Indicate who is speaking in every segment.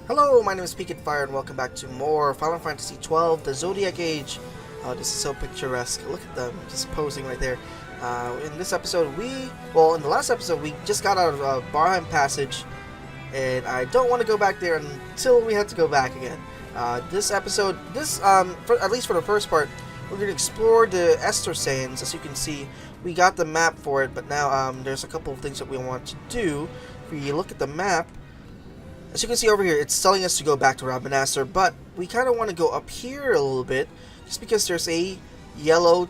Speaker 1: Hello, my name is Peak Fire, and welcome back to more Final Fantasy XII, the Zodiac Age. This is so picturesque. Look at them, just posing right there. In this episode, in the last episode, we just got out of Barheim Passage, and I don't want to go back there until we have to go back again. This episode, at least for the first part, we're going to explore the Estersands. As you can see, we got the map for it, but now there's a couple of things that we want to do. If you look at the map, as you can see over here, it's telling us to go back to Rabanastre, but we kind of want to go up here a little bit, just because there's a yellow,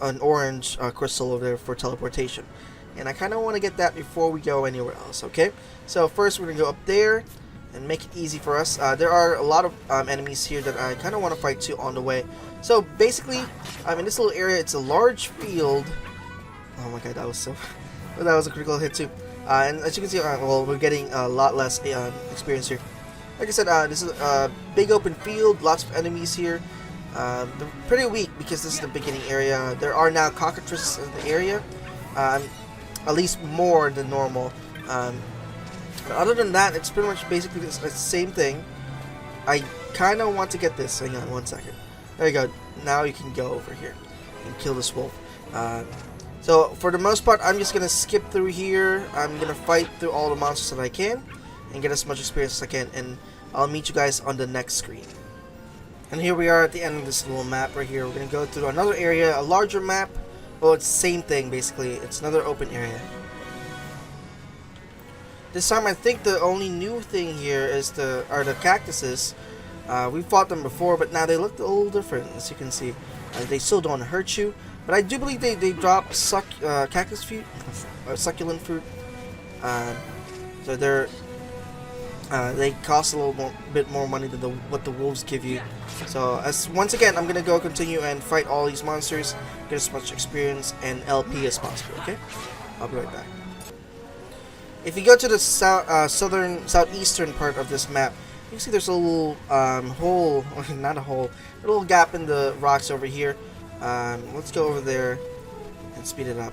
Speaker 1: an orange crystal over there for teleportation. And I kind of want to get that before we go anywhere else, okay? So first we're going to go up there and make it easy for us. There are a lot of enemies here that I kind of want to fight too on the way. So basically, in this little area, it's a large field. Oh my god, that was a critical hit too. And as you can see, we're getting a lot less experience here. Like I said, this is a big open field, lots of enemies here. They're pretty weak because this is the beginning area. There are now cockatrices in the area, at least more than normal. Other than that, it's pretty much basically the same thing. I kind of want to get this. Hang on one second. There you go. Now you can go over here and kill this wolf. So, for the most part, I'm just going to skip through here. I'm going to fight through all the monsters that I can and get as much experience as I can. And I'll meet you guys on the next screen. And here we are at the end of this little map right here. We're going to go through another area, a larger map. Well, it's the same thing, basically. It's another open area. This time, I think the only new thing here are the cactuses. We fought them before, but now they look a little different, as you can see. They still don't hurt you. But I do believe they drop cactus fruit, or succulent fruit. So they cost a little bit more money than what the wolves give you. So once again, I'm gonna continue and fight all these monsters, get as much experience and LP as possible. Okay, I'll be right back. If you go to the southeastern part of this map, you can see there's a little hole, or not a hole, a little gap in the rocks over here. Let's go over there and speed it up.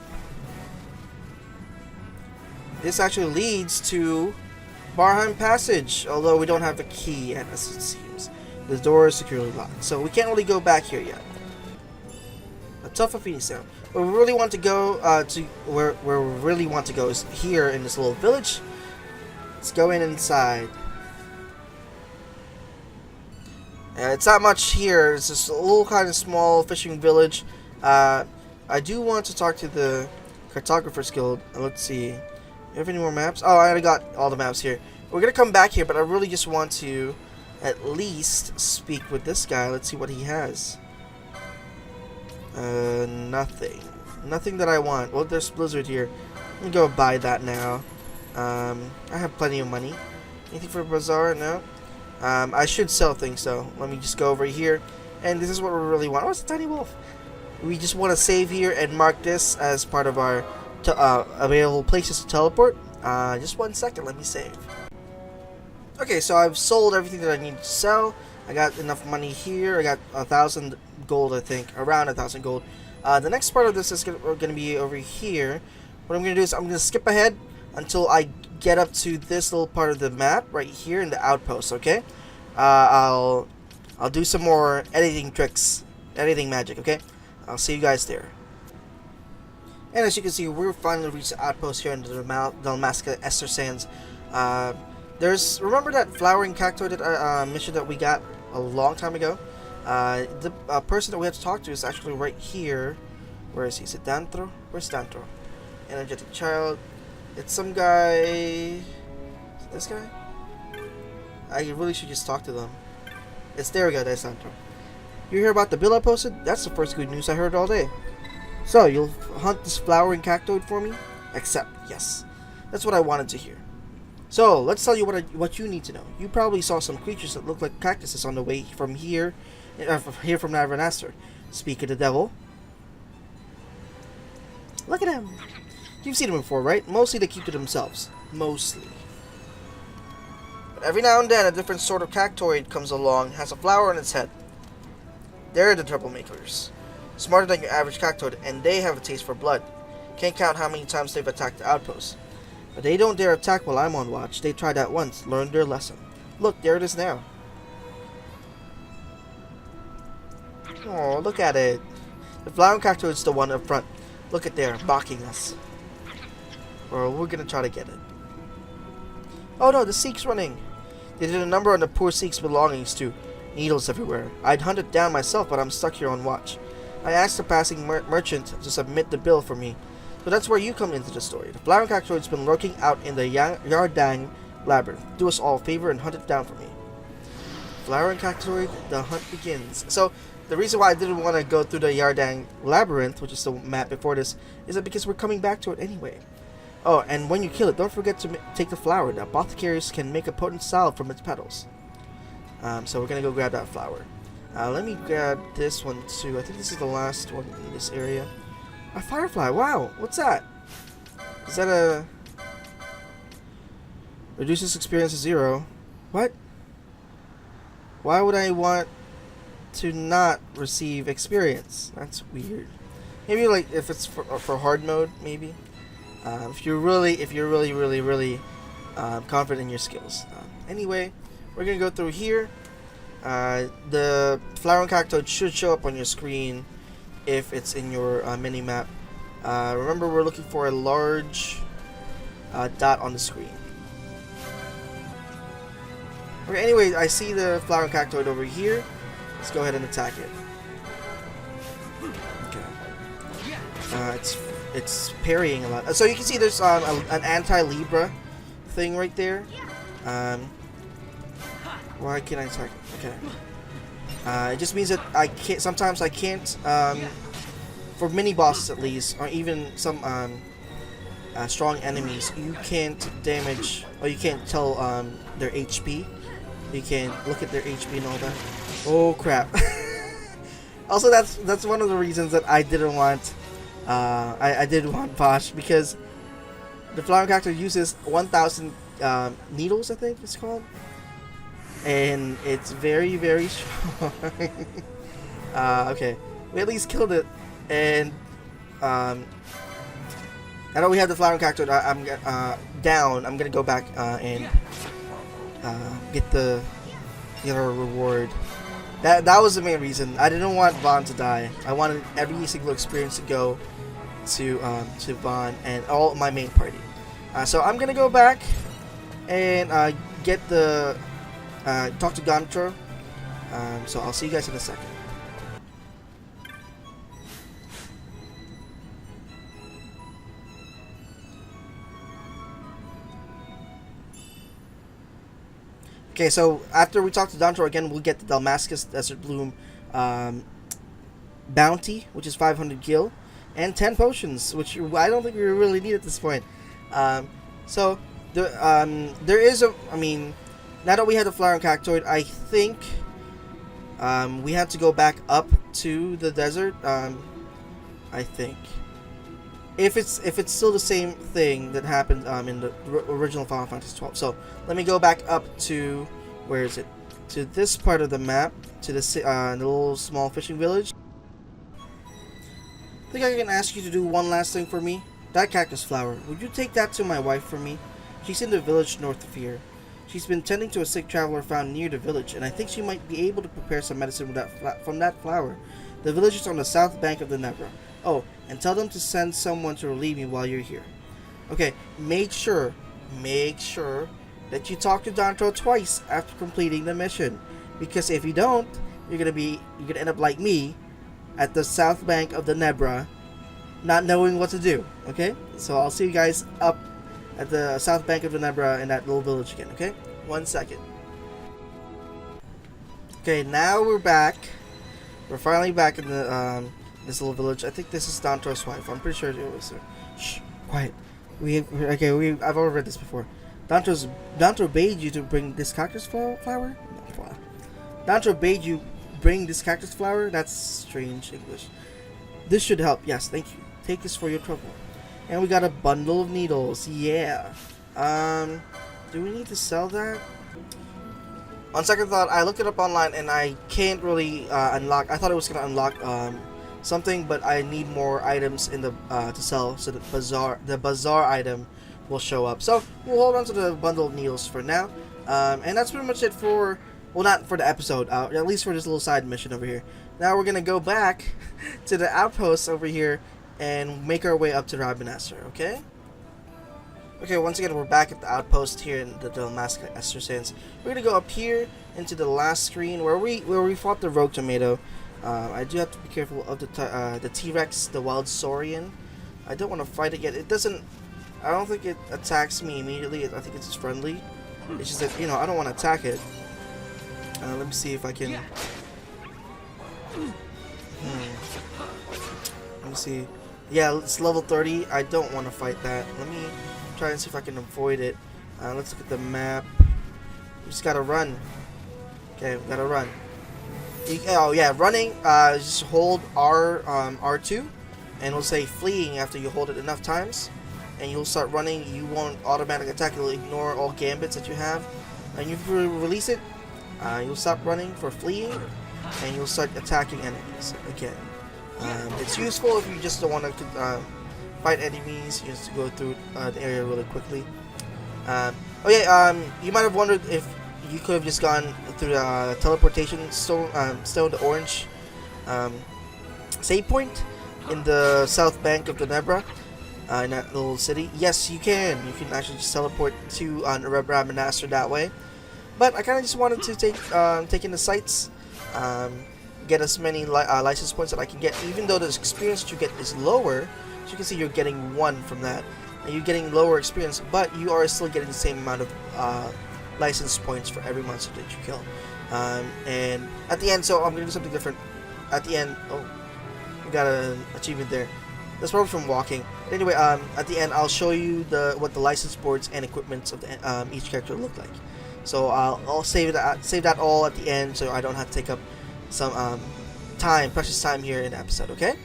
Speaker 1: This actually leads to Barheim Passage, although we don't have the key yet, as it seems. The door is securely locked, so we can't really go back here yet. A tough Phoenix sound. Where we really want to go where we really want to go is here in this little village. Let's go inside. It's not much here. It's just a little kind of small fishing village. I do want to talk to the Cartographer's Guild. Let's see. Do you have any more maps? Oh, I already got all the maps here. We're going to come back here, but I really just want to at least speak with this guy. Let's see what he has. Nothing. Nothing that I want. Well, there's Blizzard here. Let me go buy that now. I have plenty of money. Anything for a bazaar? No. I should sell things though. Let me just go over here. And this is what we really want. Oh, it's a tiny wolf. We just want to save here and mark this as part of our available places to teleport. Just 1 second. Let me save. Okay, so I've sold everything that I need to sell. I got enough money here. I got 1,000 gold, I think. Around 1,000 gold. The next part of this is going to be over here. What I'm going to do is I'm going to skip ahead until I get up to this little part of the map right here in the outpost, okay? I'll do some more editing tricks, editing magic, okay? I'll see you guys there. And as you can see, we're finally reached the outpost here in the Dalmasca Estersands. Remember that flowering cactoid mission that we got a long time ago? The person that we have to talk to is actually right here. Where is he? Is it Dantro? Where's Dantro? Energetic child. It's some guy. Is it this guy? I really should just talk to them. There we go, there's Dantro. You hear about the bill I posted? That's the first good news I heard all day. So, you'll hunt this flowering cactoid for me? Accept, yes. That's what I wanted to hear. So, let's tell you what you need to know. You probably saw some creatures that look like cactuses on the way from here from Rabanastre. Speak of the devil. Look at him. You've seen them before, right? Mostly they keep to themselves. Mostly. But every now and then, a different sort of cactoid comes along, has a flower on its head. They're the troublemakers. Smarter than your average cactoid, and they have a taste for blood. Can't count how many times they've attacked the outpost. But they don't dare attack while I'm on watch. They tried that once, learned their lesson. Look, there it is now. Oh, look at it. The flowering cactoid is the one up front. Look at there, mocking us. Or we're gonna try to get it. Oh no, the Sikh's running. They did a number on the poor Sikh's belongings too. Needles everywhere. I'd hunt it down myself, but I'm stuck here on watch. I asked the passing merchant to submit the bill for me. So that's where you come into the story. The flowering cactoid's been lurking out in the Yardang labyrinth. Do us all a favor and hunt it down for me. Flowering cactoid, the hunt begins. So the reason why I didn't want to go through the Yardang labyrinth, which is the map before this, is that because we're coming back to it anyway. Oh, and when you kill it, don't forget to take the flower. The apothecaries can make a potent salve from its petals. So we're gonna go grab that flower. Let me grab this one too. I think this is the last one in this area. A firefly. Wow, what's that? Is that a reduces experience to 0? What? Why would I want to not receive experience? That's weird. Maybe like if it's for hard mode, maybe. If you're really confident in your skills. Anyway, we're gonna go through here. The flowering cactoid should show up on your screen if it's in your mini map. Remember, we're looking for a large dot on the screen. Okay, anyway, I see the flowering cactoid over here. Let's go ahead and attack it. Okay. It's parrying a lot. So you can see there's an anti-Libra thing right there. Why can't I attack it? Okay. It just means that I can't. Sometimes I can't. For mini bosses at least, or even some strong enemies, you can't damage, or you can't tell their HP. You can look at their HP and all that. Oh crap! Also, that's one of the reasons that I didn't want. I did want Basch, because the flowering cactoid uses 1,000 needles, I think it's called, and it's very strong. Okay, we at least killed it, and I know we have the flowering cactoid. I'm down. I'm gonna go back and get the reward. That was the main reason. I didn't want Vaughn to die. I wanted every single experience to go to Vaughn and all my main party. So I'm gonna go back and get the talk to Gantro. So I'll see you guys in a second. Okay, so after we talk to Gantro again, we'll get the Damascus Desert Bloom bounty, which is 500 gil, and 10 potions, which I don't think we really need at this point. So there is a, I mean, now that we have the flowering cactoid, I think we have to go back up to the desert. I think if it's still the same thing that happened in the original Final Fantasy 12. So let me go back up to, where is it? To this part of the map, to the little small fishing village. I think I can ask you to do one last thing for me. That cactus flower, would you take that to my wife for me? She's in the village north of here. She's been tending to a sick traveler found near the village, and I think she might be able to prepare some medicine with from that flower. The village is on the south bank of the Nebra. Oh, and tell them to send someone to relieve me while you're here. Okay, make sure that you talk to Gantro twice after completing the mission, because if you don't, you're gonna end up like me at the south bank of the Nebra, not knowing what to do. Okay, so I'll see you guys up at the south bank of the Nebra in that little village again. Okay, 1 second. Okay, now we're back. We're finally back in the this little village. I think this is Gantro's wife. I'm pretty sure it was her. Shh, quiet. I've already read this before. Gantro bade you to bring this cactus flower? No, Gantro bade you bring this cactus flower? That's strange English. This should help. Yes, thank you. Take this for your trouble. And we got a bundle of needles. Yeah. Do we need to sell that? On second thought, I looked it up online and I can't really unlock. I thought it was gonna unlock something, but I need more items in the to sell, so the bazaar item will show up. So we'll hold on to the bundle of needles for now. And that's pretty much it for, well, not for the episode, at least for this little side mission over here. Now we're gonna go back to the outpost over here and make our way up to Rabanastre, okay? Okay, once again, we're back at the outpost here in the Damascus Estersands. We're gonna go up here into the last screen where we fought the Rogue Tomato. I do have to be careful of the T-Rex, the Wild Saurian. I don't want to fight it yet. It doesn't. I don't think it attacks me immediately. I think it's just friendly. It's just that, you know, I don't want to attack it. Let me see if I can. Let me see. Yeah, it's level 30. I don't want to fight that. Let me try and see if I can avoid it. Let's look at the map. We just gotta run. Okay, we gotta run. Oh yeah, running. Just hold R2, and it'll say fleeing after you hold it enough times, and you'll start running. You won't automatically attack. It'll ignore all gambits that you have, and if you release it, you'll stop running for fleeing, and you'll start attacking enemies again. It's useful if you just don't want to fight enemies. You just go through the area really quickly. Oh yeah, you might have wondered if you could have just gone through the teleportation stone to orange save point in the south bank of the Nebra, in that little city. Yes, you can. You can actually just teleport to Rabanastre that way. But I kind of just wanted to take in the sights, get as many license points that I can get. Even though the experience that you get is lower, as you can see, you're getting 1 from that, and you're getting lower experience, but you are still getting the same amount of license points for every monster that you kill. And at the end, so I'm gonna do something different. At the end, oh, we got an achievement there. That's probably from walking. But anyway, at the end, I'll show you what the license boards and equipments of each character look like. So I'll save that all at the end, so I don't have to take up some precious time here in the episode. Okay?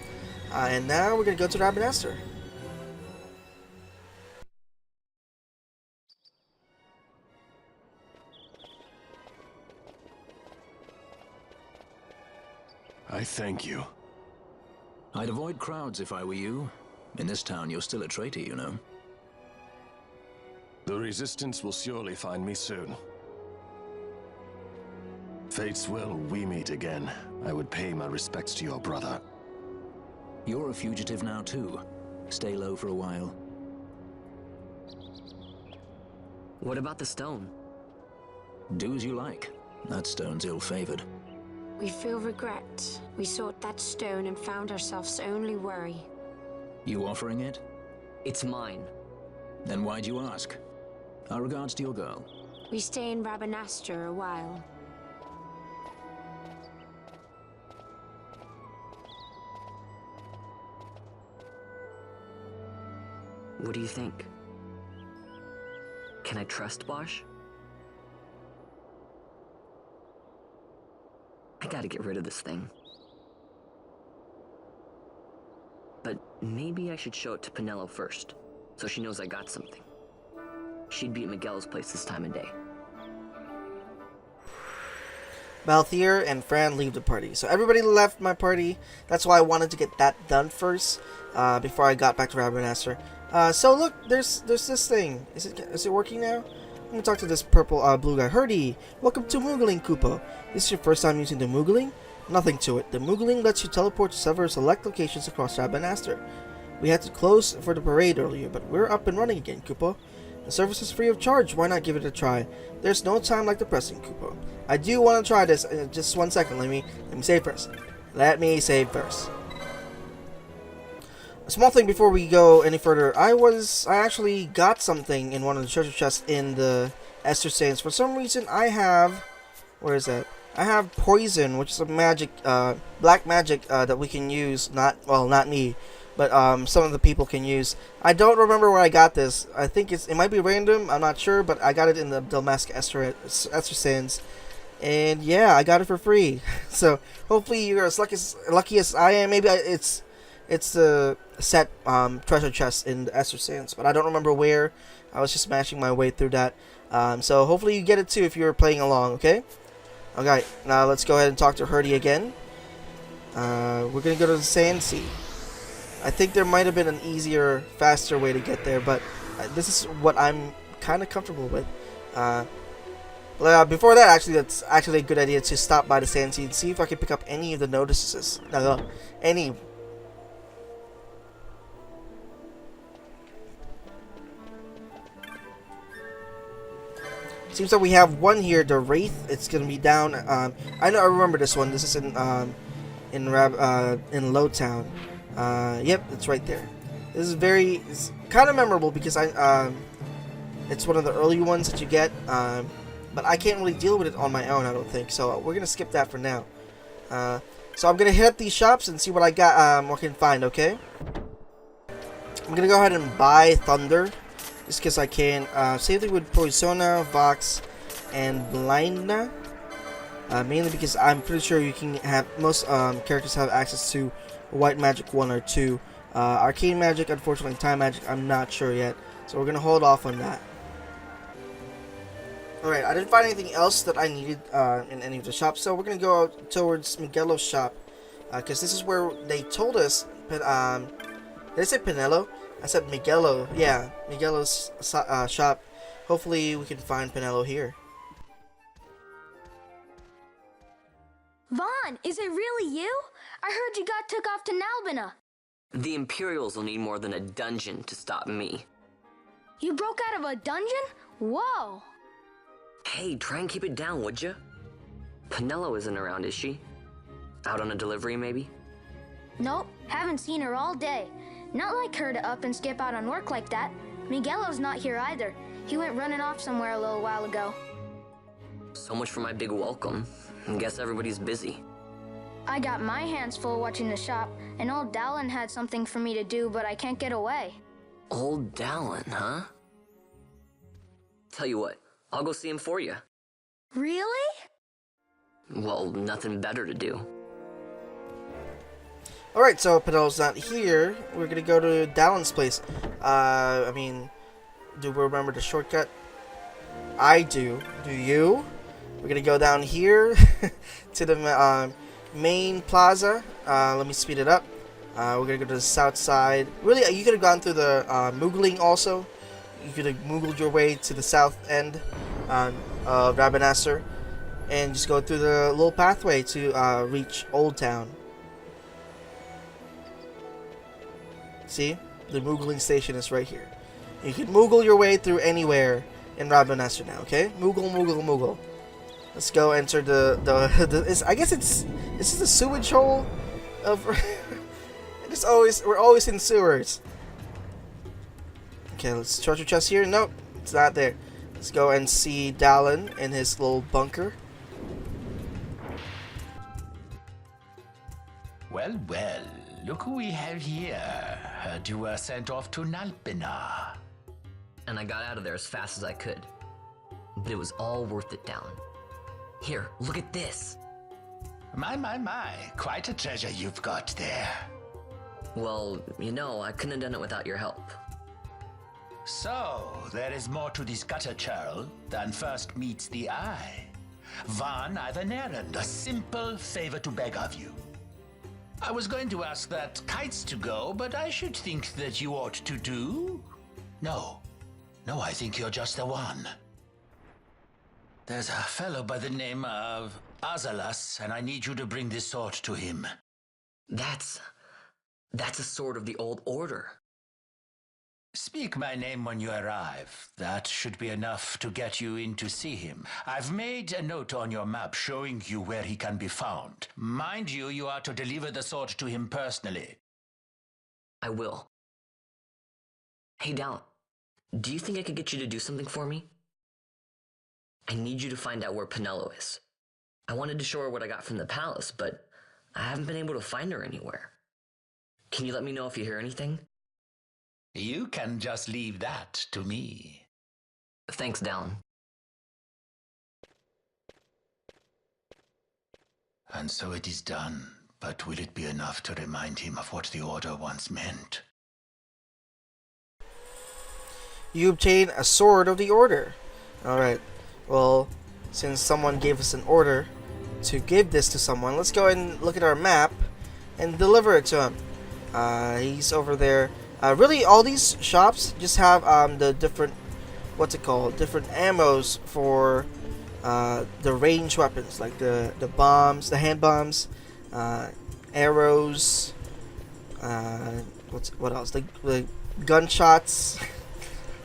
Speaker 1: And now we're gonna go to Rabanastre.
Speaker 2: I thank you.
Speaker 3: I'd avoid crowds if I were you. In this town, you're still a traitor, you know.
Speaker 2: The Resistance will surely find me soon. Fate's will, we meet again. I would pay my respects to your brother.
Speaker 3: You're a fugitive now, too. Stay low for a while.
Speaker 4: What about the stone?
Speaker 3: Do as you like. That stone's ill-favored.
Speaker 5: We feel regret. We sought that stone and found ourselves only worry.
Speaker 3: You offering it?
Speaker 4: It's mine.
Speaker 3: Then why'd you ask? Our regards to your girl.
Speaker 5: We stay in Rabanastre a while.
Speaker 4: What do you think? Can I trust Basch? I gotta get rid of this thing. But maybe I should show it to Penelo first, so she knows I got something. She'd be at Miguel's place this time of day.
Speaker 1: Balthier and Fran leave the party. So everybody left my party. That's why I wanted to get that done first, before I got back to Rabanastre. So look, there's this thing. Is it working now? I'm gonna talk to this blue guy. Herdy, welcome to Moogling, Kupo. This is your first time using the Moogling? Nothing to it. The Moogling lets you teleport to several select locations across Rabanastre. We had to close for the parade earlier, but we're up and running again, Kupo. The service is free of charge. Why not give it a try? There's no time like the present, Kupo. I do want to try this. Just 1 second. Let me save first. Let me save first. A small thing before we go any further. I actually got something in one of the treasure chests in the Estersands. For some reason, I have... Where is that? I have poison, which is a magic, black magic that we can use. Not me, but some of the people can use. I don't remember where I got this. I think it might be random. I'm not sure, but I got it in the Damascus Estersands. And yeah, I got it for free. So hopefully you're as lucky as I am. Maybe it's the set treasure chest in the Estersands, but I don't remember where. I was just smashing my way through that. So hopefully you get it too if you're playing along, okay? Okay, now let's go ahead and talk to Herdy again. We're going to go to the Sand Sea. I think there might have been an easier, faster way to get there, but this is what I'm kind of comfortable with. Before that, actually, that's actually a good idea to stop by the sand sea and see if I can pick up any of the notices. No, any. Seems like we have one here, the Wraith. It's gonna be down. I remember this one. This is in Lowtown. Yep, it's right there. This is it's kind of memorable because it's one of the early ones that you get. But I can't really deal with it on my own, I don't think. So we're gonna skip that for now. So I'm gonna hit up these shops and see what I got. What I can find. Okay. I'm gonna go ahead and buy Thunder. Just because I can. Same thing with Poisona, Vox, and Blindna. Mainly because I'm pretty sure you can have most characters have access to White Magic 1 or 2. Arcane Magic, unfortunately, Time Magic, I'm not sure yet. So we're gonna hold off on that. Alright, I didn't find anything else that I needed in any of the shops, so we're gonna go out towards Miguelo's shop. Because this is where they told us. Did I say Pinello? I said Miguelo. Yeah, Miguelo's shop. Hopefully we can find Pinello here.
Speaker 6: Vaughn, is it really you? I heard you got took off to Nalbina.
Speaker 4: The Imperials will need more than a dungeon to stop me.
Speaker 6: You broke out of a dungeon? Whoa!
Speaker 4: Hey, try and keep it down, would you? Pinello isn't around, is she? Out on a delivery, maybe?
Speaker 6: Nope, haven't seen her all day. Not like her to up and skip out on work like that. Miguelo's not here either. He went running off somewhere a little while ago.
Speaker 4: So much for my big welcome. Guess everybody's busy.
Speaker 6: I got my hands full watching the shop, and old Dallin had something for me to do, but I can't get away.
Speaker 4: Old Dallin, huh? Tell you what, I'll go see him for you.
Speaker 6: Really?
Speaker 4: Well, nothing better to do.
Speaker 1: Alright, so Pinello's not here. We're gonna go to Dallin's place. I mean, do we remember the shortcut? I do. Do you? We're gonna go down here to the main plaza. Let me speed it up. We're gonna go to the south side. Really, you could have gone through the Moogling also. You could have Moogled your way to the south end of Rabanastre and just go through the little pathway to reach Old Town. See? The Moogling station is right here. You can Moogle your way through anywhere in Rabanastre now, okay? Moogle, Moogle, Moogle. Let's go enter I guess this is the sewage hole of we're always in sewers. Okay, let's treasure chest here. Nope, it's not there. Let's go and see Dallin in his little bunker.
Speaker 7: Well, well, look who we have here. Heard you were sent off to Nalbina.
Speaker 4: And I got out of there as fast as I could. But it was all worth it, Dallin. Here, look at this.
Speaker 7: My, quite a treasure you've got there.
Speaker 4: Well, you know, I couldn't have done it without your help.
Speaker 7: So, there is more to this gutter churl than first meets the eye. Van, I've an errand, a simple favor to beg of you. I was going to ask that kites to go, but I should think that you ought to do. No, I think you're just the one. There's a fellow by the name of Azalas, and I need you to bring this sword to him.
Speaker 4: That's a sword of the old order.
Speaker 7: Speak my name when you arrive. That should be enough to get you in to see him. I've made a note on your map showing you where he can be found. Mind you, you are to deliver the sword to him personally.
Speaker 4: I will. Hey, Dallin, do you think I could get you to do something for me? I need you to find out where Pinello is. I wanted to show her what I got from the palace, but I haven't been able to find her anywhere. Can you let me know if you hear anything?
Speaker 7: You can just leave that to me.
Speaker 4: Thanks, Dallin.
Speaker 7: And so it is done, but will it be enough to remind him of what the Order once meant?
Speaker 1: You obtain a sword of the Order. Alright. Well, since someone gave us an order to give this to someone, let's go ahead and look at our map and deliver it to him. He's over there. Really, all these shops just have the different, different ammos for the range weapons, like the bombs, the hand bombs, arrows. What else? The gunshots.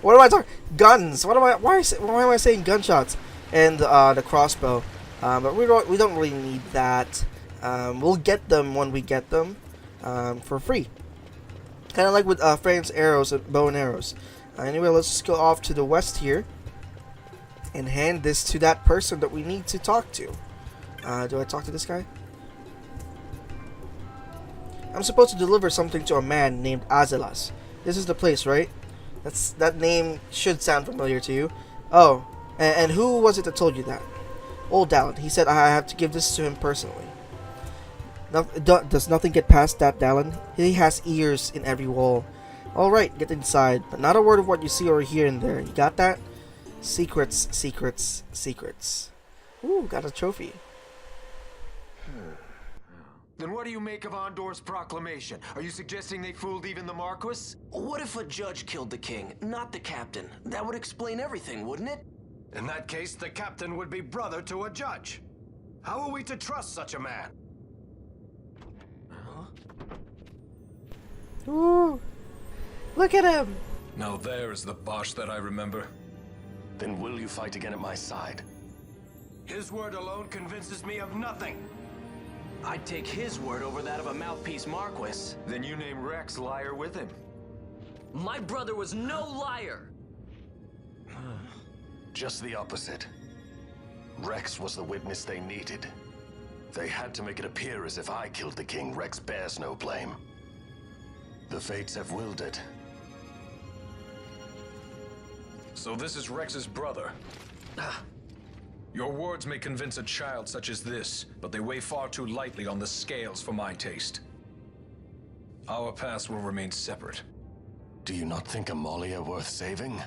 Speaker 1: What am I talking? Guns. Why am I saying gunshots? And the crossbow. But we don't really need that. We'll get them when we get them for free. Kind of like with Frank's arrows and bow and arrows. Anyway, let's just go off to the west here and hand this to that person that we need to talk to. Do I talk to this guy? I'm supposed to deliver something to a man named Azelas. This is the place, right? That name should sound familiar to you. Oh, and who was it that told you that? Old Dallin. He said I have to give this to him personally. Does nothing get past that Dallin? He has ears in every wall. Alright, get inside, but not a word of what you see or hear in there. You got that? Secrets, secrets, secrets. Ooh, got a trophy.
Speaker 8: Then what do you make of Andor's proclamation? Are you suggesting they fooled even the Marquis?
Speaker 9: What if a judge killed the king, not the captain? That would explain everything, wouldn't it?
Speaker 8: In that case, the captain would be brother to a judge. How are we to trust such a man?
Speaker 1: Ooh, look at him.
Speaker 10: Now there is the Basch that I remember.
Speaker 2: Then will you fight again at my side?
Speaker 8: His word alone convinces me of nothing.
Speaker 9: I'd take his word over that of a mouthpiece Marquis.
Speaker 8: Then you name Rex liar with him.
Speaker 4: My brother was no liar!
Speaker 2: Just the opposite. Rex was the witness they needed. They had to make it appear as if I killed the king. Rex bears no blame. The fates have willed it.
Speaker 10: So this is Rex's brother. Your words may convince a child such as this, but they weigh far too lightly on the scales for my taste. Our paths will remain separate.
Speaker 2: Do you not think Amalia worth saving?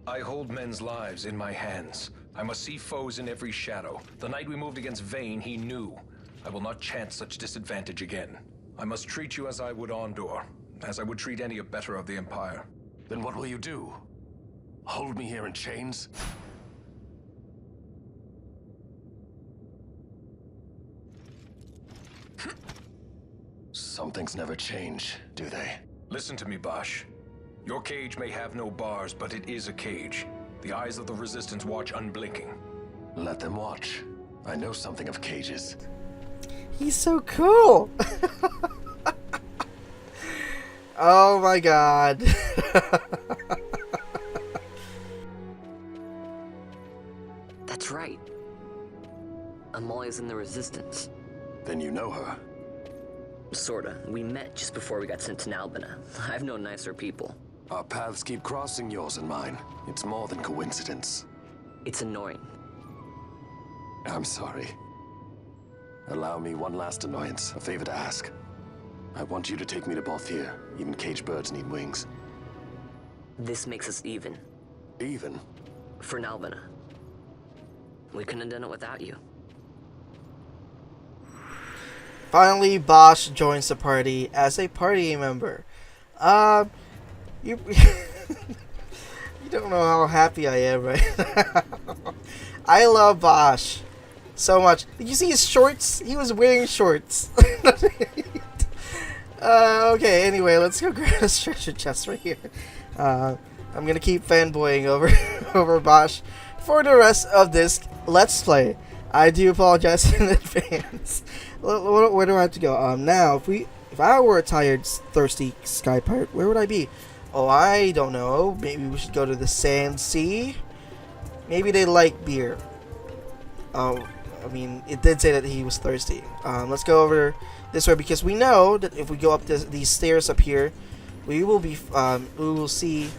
Speaker 10: I hold men's lives in my hands. I must see foes in every shadow. The night we moved against Vayne, he knew. I will not chance such disadvantage again. I must treat you as I would Andor, as I would treat any abettor of the Empire.
Speaker 2: Then what will you do? Hold me here in chains? Some things never change, do they?
Speaker 10: Listen to me, Basch. Your cage may have no bars, but it is a cage. The eyes of the Resistance watch unblinking.
Speaker 2: Let them watch. I know something of cages.
Speaker 1: He's so cool. Oh my god.
Speaker 4: That's right. Amalia's in the Resistance.
Speaker 2: Then you know her.
Speaker 4: Sorta. We met just before we got sent to Nalbina. I've known nicer people.
Speaker 2: Our paths keep crossing, yours and mine. It's more than coincidence.
Speaker 4: It's annoying.
Speaker 2: I'm sorry. Allow me one last annoyance, a favor to ask. I want you to take me to Balthier. Even caged birds need wings.
Speaker 4: This makes us even.
Speaker 2: Even?
Speaker 4: For Nalbina. We couldn't have done it without you.
Speaker 1: Finally, Basch joins the party as a party member. You you don't know how happy I am right now. I love Basch so much. Did you see his shorts? He was wearing shorts. Okay, anyway, let's go grab a treasure chest right here. I'm gonna keep fanboying over over Basch for the rest of this Let's Play. I do apologize in advance. Where do I have to go? Now, if I were a tired, thirsty sky pirate, where would I be? Oh, I don't know. Maybe we should go to the Sand Sea. Maybe they like beer. Oh, I mean, it did say that he was thirsty. Let's go over this way because we know that if we go up these stairs up here, we will see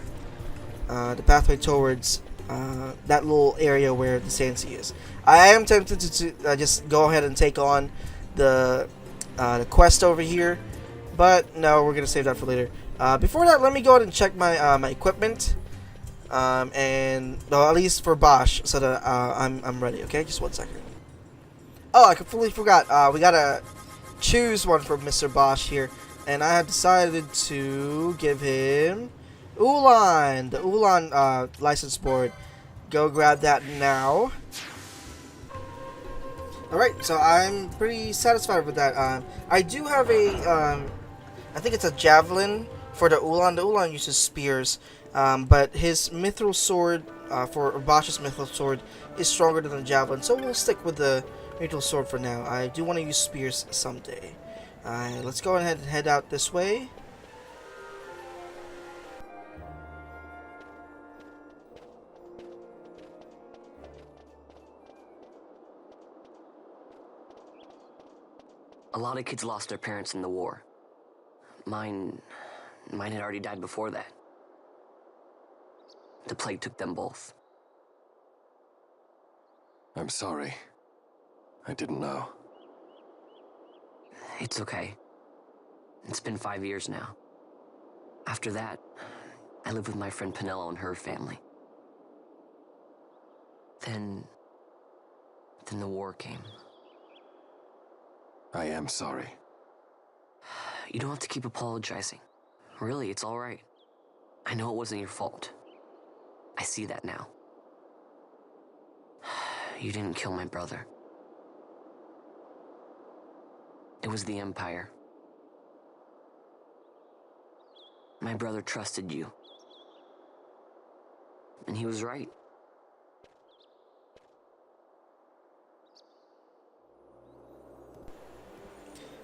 Speaker 1: the pathway towards that little area where the Sand Sea is. I am tempted to just go ahead and take on the quest over here, but no, we're gonna save that for later. Before that, let me go ahead and check my my equipment, and well, at least for Basch, so that I'm ready. Okay, just 1 second. Oh, I completely forgot. We gotta choose one for Mr. Basch here, and I have decided to give him Ulan, the Ulan license board. Go grab that now. Alright, so I'm pretty satisfied with that. I do have a, I think it's a javelin for the Ulan. The Ulan uses spears, but his mithril sword, for Basch's mithril sword, is stronger than the javelin, so we'll stick with the mithril sword for now. I do want to use spears someday. Let's go ahead and head out this way.
Speaker 4: A lot of kids lost their parents in the war. Mine had already died before that. The plague took them both.
Speaker 2: I'm sorry. I didn't know.
Speaker 4: It's okay. It's been 5 years now. After that, I lived with my friend Penelo and her family. Then the war came.
Speaker 2: I am sorry.
Speaker 4: You don't have to keep apologizing. Really, it's all right. I know it wasn't your fault. I see that now. You didn't kill my brother. It was the Empire. My brother trusted you. And he was right.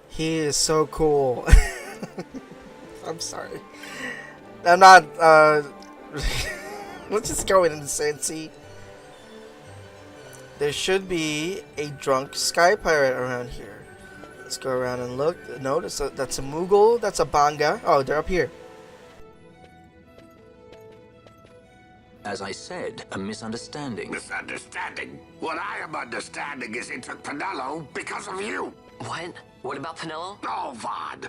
Speaker 1: He is so cool. I'm sorry. I'm not, let's just go in and see. There should be a drunk sky pirate around here. Let's go around and look. No, that's a Mughal. That's a Banga. Oh, they're up here.
Speaker 3: As I said, a misunderstanding.
Speaker 8: Misunderstanding? What I am understanding is he took Penelo because of you.
Speaker 4: What? What about Penelo?
Speaker 8: Oh, Vaughn.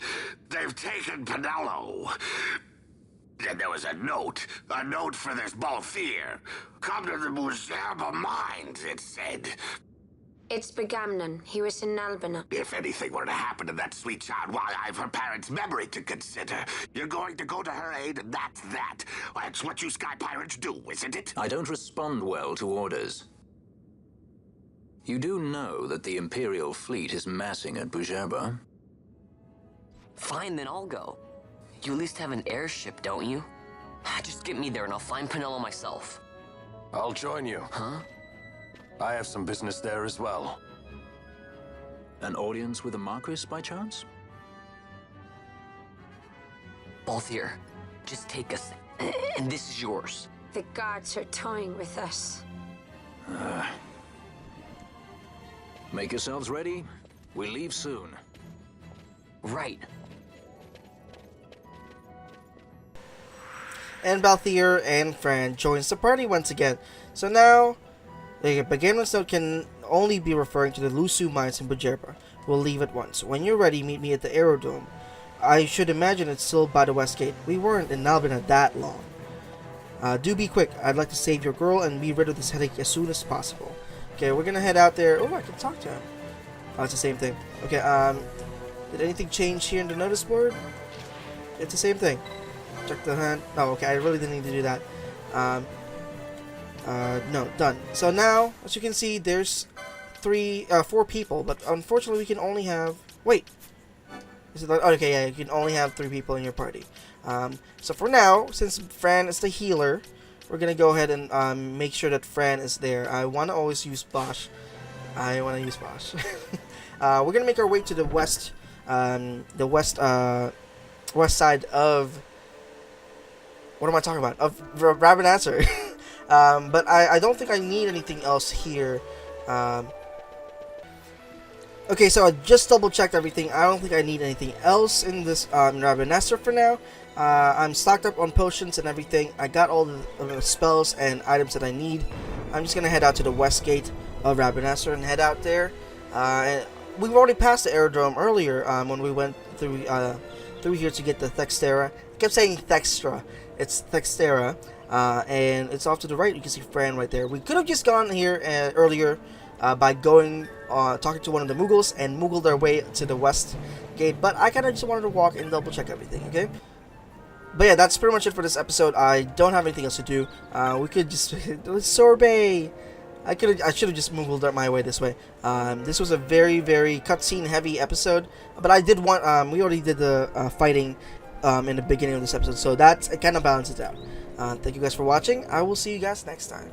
Speaker 8: They've taken Penelo. And there was a note for this Balthier. Come to the Muserba mines, it said.
Speaker 5: It's Begamnon. He was in Albina.
Speaker 8: If anything were to happen to that sweet child, why, I've her parents' memory to consider. You're going to go to her aid, and that's that. That's what you sky pirates do, isn't it?
Speaker 3: I don't respond well to orders. You do know that the Imperial fleet is massing at Bujerba?
Speaker 4: Fine, then I'll go. You at least have an airship, don't you? Just get me there and I'll find Penelo myself.
Speaker 2: I'll join you.
Speaker 4: Huh?
Speaker 2: I have some business there as well.
Speaker 3: An audience with the Marquis, by chance?
Speaker 4: Balthier, just take us, and this is yours.
Speaker 5: The guards are toying with us.
Speaker 3: Make yourselves ready. We leave soon.
Speaker 4: Right.
Speaker 1: And Balthier and Fran joins the party once again. So now, the beginner's note can only be referring to the Lusu mines in Bujerba. We'll leave at once. When you're ready, meet me at the aerodrome. I should imagine it's still by the west gate. We weren't in Albina that long. Do be quick. I'd like to save your girl and be rid of this headache as soon as possible. Okay, we're gonna head out there. Oh, I can talk to him. Oh, it's the same thing. Okay, did anything change here in the notice board? It's the same thing. Check the hand. Oh, okay, I really didn't need to do that. No, done. So now, as you can see, there's 4 people, but unfortunately we can only have... Wait! Is it like... Okay, yeah, you can only have 3 people in your party. So for now, since Fran is the healer, we're gonna go ahead and make sure that Fran is there. I want to always use Basch. We're gonna make our way to the west, west side of... What am I talking about? Of Rabanastre. But I don't think I need anything else here. Okay, so I just double checked everything. I don't think I need anything else in this Rabanastre for now. I'm stocked up on potions and everything. I got all the spells and items that I need. I'm just gonna head out to the west gate of Rabanastre and head out there. And we've already passed the aerodrome earlier when we went through here to get the Thextera. I kept saying Thextra. It's Thextera. And it's off to the right. You can see Fran right there. We could have just gone here earlier by going talking to one of the Mughals and Muggled our way to the west gate, but I kind of just wanted to walk and double check everything. Okay, But yeah, that's pretty much it for this episode. I don't have anything else to do. We could just sorbet. I should have just moved my way this way. This was a very cutscene heavy episode, but I did want we already did the fighting in the beginning of this episode, so that it kind of balances out. Thank you guys for watching. I will see you guys next time.